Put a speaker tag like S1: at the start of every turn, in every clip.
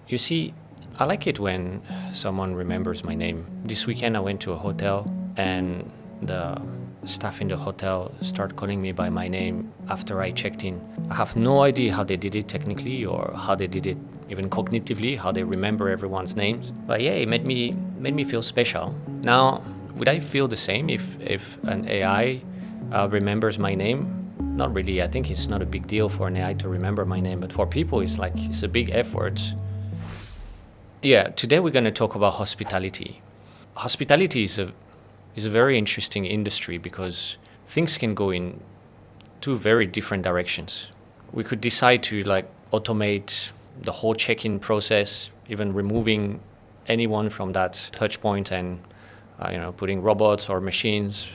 S1: You see, I like it when someone remembers my name. This weekend I went to a hotel and the staff in the hotel started calling me by my name after I checked in. I have no idea how they did it technically or how they did it even cognitively, how they remember everyone's names. But yeah, it made me feel special. Now, would I feel the same if an AI remembers my name? Not really. I think it's not a big deal for an AI to remember my name, but for people, it's a big effort. Yeah, today we're going to talk about hospitality. Hospitality is a very interesting industry because things can go in two very different directions. We could decide to automate the whole check-in process, even removing anyone from that touch point and putting robots or machines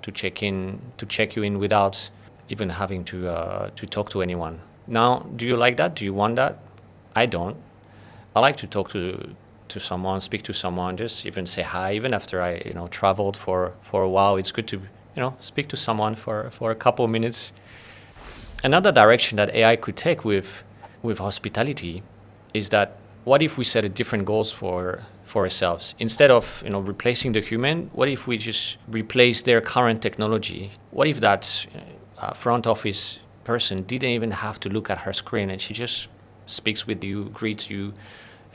S1: to check you in without even having to talk to anyone. Now, do you like that? Do you want that? I don't. I like to talk to someone, speak to someone, just even say hi. Even after I traveled for a while, it's good to speak to someone for a couple of minutes. Another direction that AI could take with hospitality is that what if we set a different goals for ourselves? Instead of replacing the human, what if we just replace their current technology? What if that front office person didn't even have to look at her screen and she just speaks with you, greets you,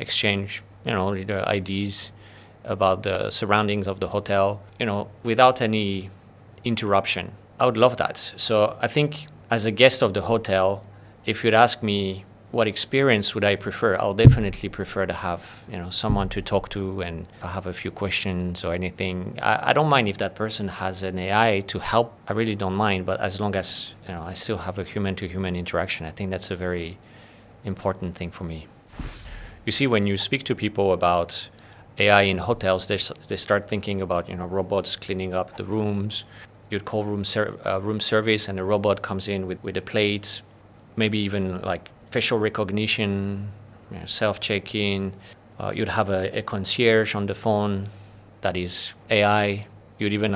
S1: exchange their IDs about the surroundings of the hotel, without any interruption? I would love that. So I think as a guest of the hotel, if you'd ask me what experience would I prefer, I'll definitely prefer to have someone to talk to and have a few questions or anything. I don't mind if that person has an AI to help. I really don't mind, but as long as I still have a human-to-human interaction, I think that's a very important thing for me. You see, when you speak to people about AI in hotels, they start thinking about robots cleaning up the rooms. You'd call room service, and the robot comes in with a plate, maybe even like facial recognition, self check-in. You'd have a concierge on the phone that is AI. You'd even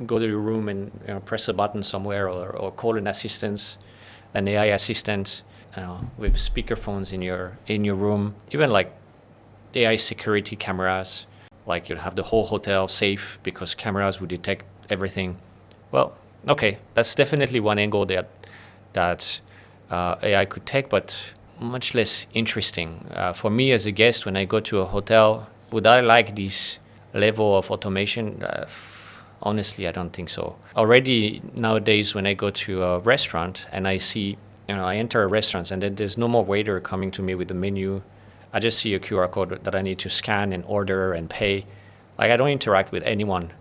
S1: go to your room and press a button somewhere or call an AI assistant. With speakerphones in your room, even like AI security cameras, like you'd have the whole hotel safe because cameras would detect everything. Well, okay, that's definitely one angle that AI could take, but much less interesting. For me as a guest, when I go to a hotel, would I like this level of automation? Honestly, I don't think so. Already nowadays, when I go to a restaurant and I see I enter a restaurant and then there's no more waiter coming to me with the menu. I just see a QR code that I need to scan and order and pay. Like, I don't interact with anyone.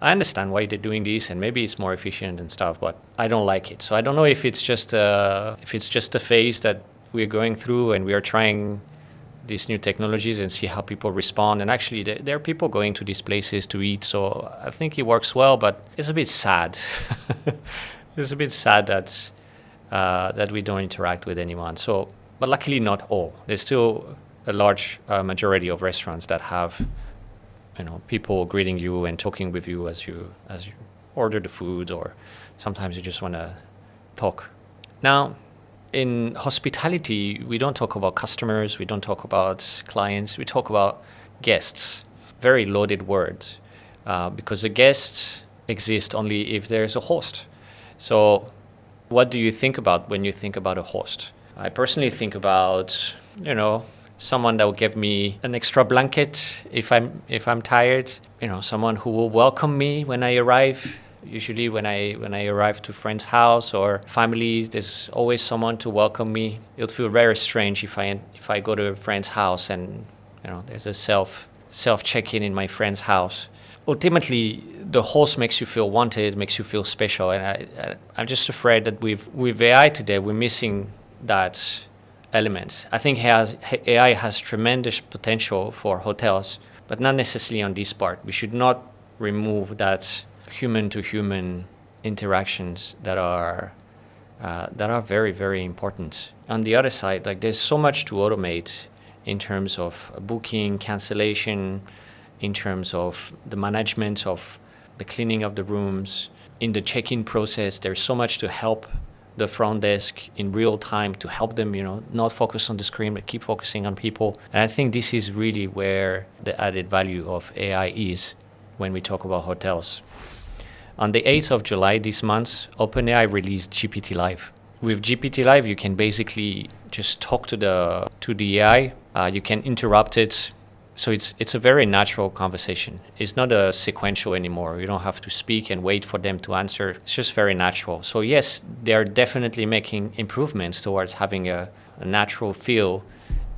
S1: I understand why they're doing this and maybe it's more efficient and stuff, but I don't like it. So I don't know if it's just a phase that we're going through and we are trying these new technologies and see how people respond. And actually, there are people going to these places to eat, so I think it works well, but it's a bit sad. It's a bit sad that we don't interact with anyone. So, but luckily not all. There's still a large majority of restaurants that have, people greeting you and talking with you as you order the food, or sometimes you just want to talk. Now, in hospitality, we don't talk about customers, we don't talk about clients, we talk about guests. Very loaded word, because a guest exists only if there's a host. So, what do you think about when you think about a host? I personally think about, someone that will give me an extra blanket if I'm tired. Someone who will welcome me when I arrive. Usually when I arrive to a friend's house or family, there's always someone to welcome me. It'll feel very strange if I go to a friend's house and there's a self check-in in my friend's house. Ultimately, the host makes you feel wanted, makes you feel special, and I'm just afraid that with AI today, we're missing that element. I think AI has tremendous potential for hotels, but not necessarily on this part. We should not remove that human-to-human interactions that are very, very important. On the other side, there's so much to automate in terms of booking, cancellation, in terms of the management of the cleaning of the rooms. In the check-in process, there's so much to help the front desk in real time to help them, not focus on the screen, but keep focusing on people. And I think this is really where the added value of AI is when we talk about hotels. On the 8th of July this month, OpenAI released GPT Live. With GPT Live, you can basically just talk to the AI. You can interrupt it. So it's a very natural conversation. It's not a sequential anymore. You don't have to speak and wait for them to answer. It's just very natural. So yes, they're definitely making improvements towards having a natural feel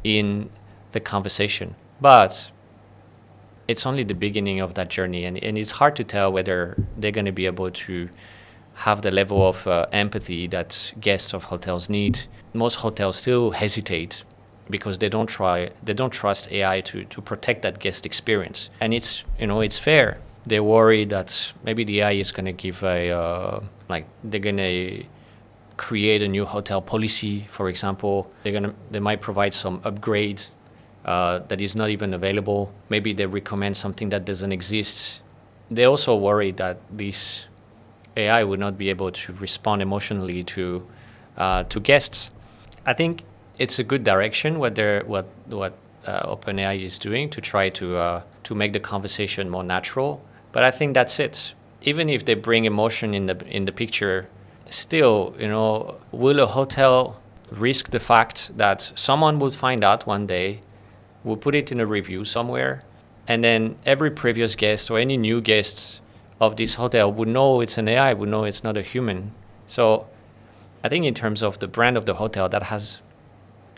S1: in the conversation. But it's only the beginning of that journey, and it's hard to tell whether they're going to be able to have the level of empathy that guests of hotels need. Most hotels still hesitate because they don't trust AI to protect that guest experience. And it's fair. They worry that maybe the AI is going to give they're going to create a new hotel policy, for example. They might provide some upgrade that is not even available. Maybe they recommend something that doesn't exist. They also worry that this AI would not be able to respond emotionally to guests. I think it's a good direction what OpenAI is doing to try to make the conversation more natural. But I think that's it. Even if they bring emotion in the picture, still, will a hotel risk the fact that someone would find out one day, will put it in a review somewhere, and then every previous guest or any new guest of this hotel would know it's an AI, would know it's not a human. So I think in terms of the brand of the hotel, that has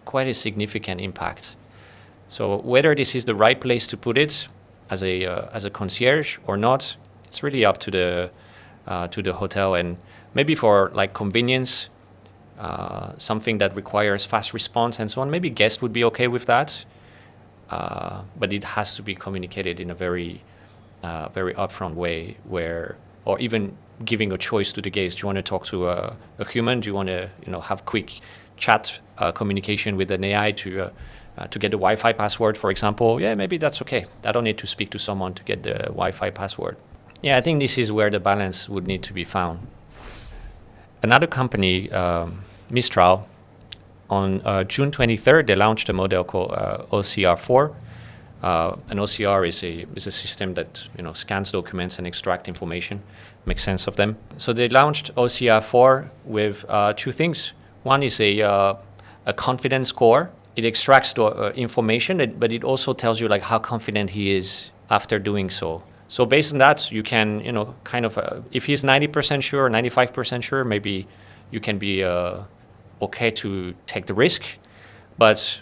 S1: quite a significant impact. So whether this is the right place to put it as a concierge or not, it's really up to the hotel. And maybe for like convenience, something that requires fast response and so on, maybe guests would be okay with that. But it has to be communicated in a very upfront way, or even giving a choice to the guest. Do you want to talk to a human? Do you want to have quick chat communication with an AI to get the Wi-Fi password, for example? Yeah, maybe that's okay. I don't need to speak to someone to get the Wi-Fi password. Yeah, I think this is where the balance would need to be found. Another company, Mistral, on June 23rd, they launched a model called OCR4. An OCR is a system that scans documents and extract information, makes sense of them. So they launched OCR4 with two things. One is a confidence score. It extracts the information, but it also tells you like how confident he is after doing so. So based on that, you can if he's 90% sure, 95% sure, maybe you can be okay to take the risk. But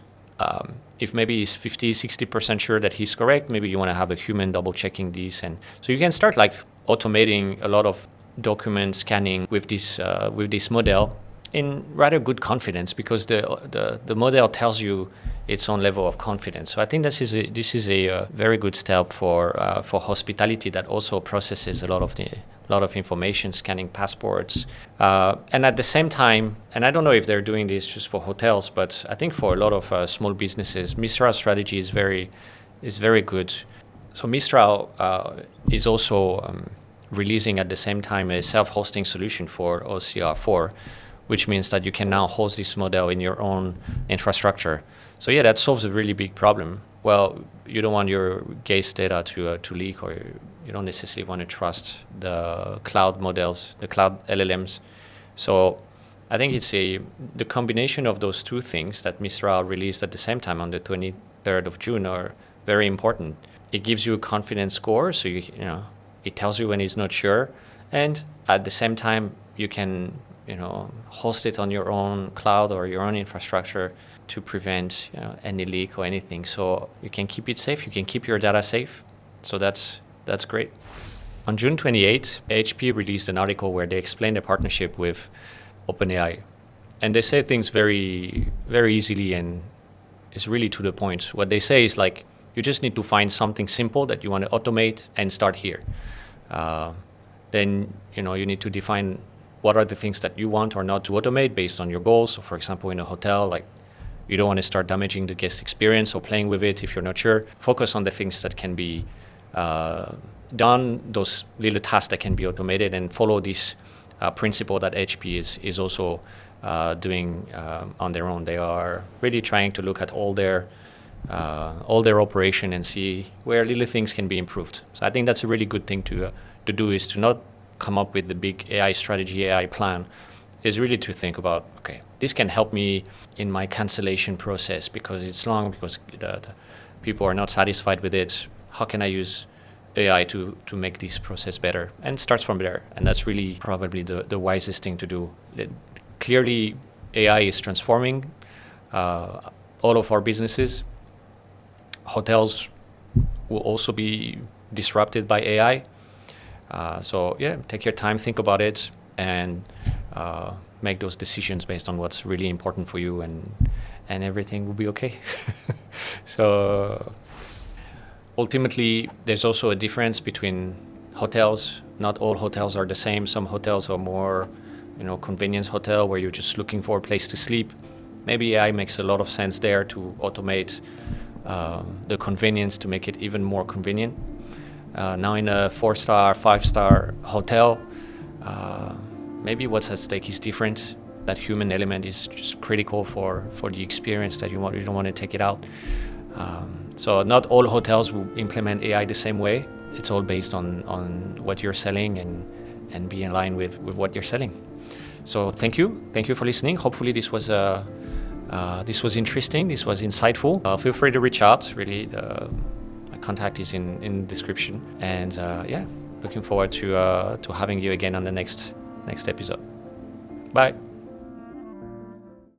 S1: if maybe he's 50, 60% sure that he's correct, maybe you want to have a human double checking these. And so you can start like automating a lot of document scanning with this model in rather good confidence, because the model tells you its own level of confidence. So I think this is a very good step for hospitality that also processes a lot of information, scanning passports, and at the same time, and I don't know if they're doing this just for hotels, but I think for a lot of small businesses, Mistral's strategy is very good. So Mistral is also releasing at the same time a self-hosting solution for OCR4, which means that you can now host this model in your own infrastructure. So yeah, that solves a really big problem. Well, you don't want your guest data to leak, or you don't necessarily want to trust the cloud models, the cloud LLMs. So I think it's the combination of those two things that Mistral released at the same time on the 23rd of June are very important. It gives you a confidence score, so it tells you when it's not sure, and at the same time you can host it on your own cloud or your own infrastructure to prevent any leak or anything. So you can keep it safe, you can keep your data safe. So that's great. On June 28th, HP released an article where they explained a partnership with OpenAI. And they say things very, very easily, and it's really to the point. What they say is like, you just need to find something simple that you want to automate and start here. Then you need to define what are the things that you want or not to automate based on your goals. So for example, in a hotel, like you don't want to start damaging the guest experience or playing with it if you're not sure. Focus on the things that can be done, those little tasks that can be automated, and follow this principle that HP is also doing on their own. They are really trying to look at all their operation and see where little things can be improved. So I think that's a really good thing to do, is to not come up with the big AI strategy, AI plan, is really to think about, okay, this can help me in my cancellation process because it's long, because the people are not satisfied with it. How can I use AI to make this process better? And it starts from there. And that's really probably the wisest thing to do. Clearly, AI is transforming all of our businesses. Hotels will also be disrupted by AI. So yeah, take your time, think about it, and make those decisions based on what's really important for you, and everything will be okay. So ultimately, there's also a difference between hotels. Not all hotels are the same. Some hotels are more, convenience hotel where you're just looking for a place to sleep. Maybe AI makes a lot of sense there to automate the convenience to make it even more convenient. Now in a 4-star, 5-star hotel, maybe what's at stake is different. That human element is just critical for the experience that you don't want to take it out. So not all hotels will implement AI the same way. It's all based on what you're selling and be in line with what you're selling. So thank you for listening. Hopefully this was interesting. This was insightful. Feel free to reach out. Really, my contact is in the description. And looking forward to having you again on the next episode. Bye.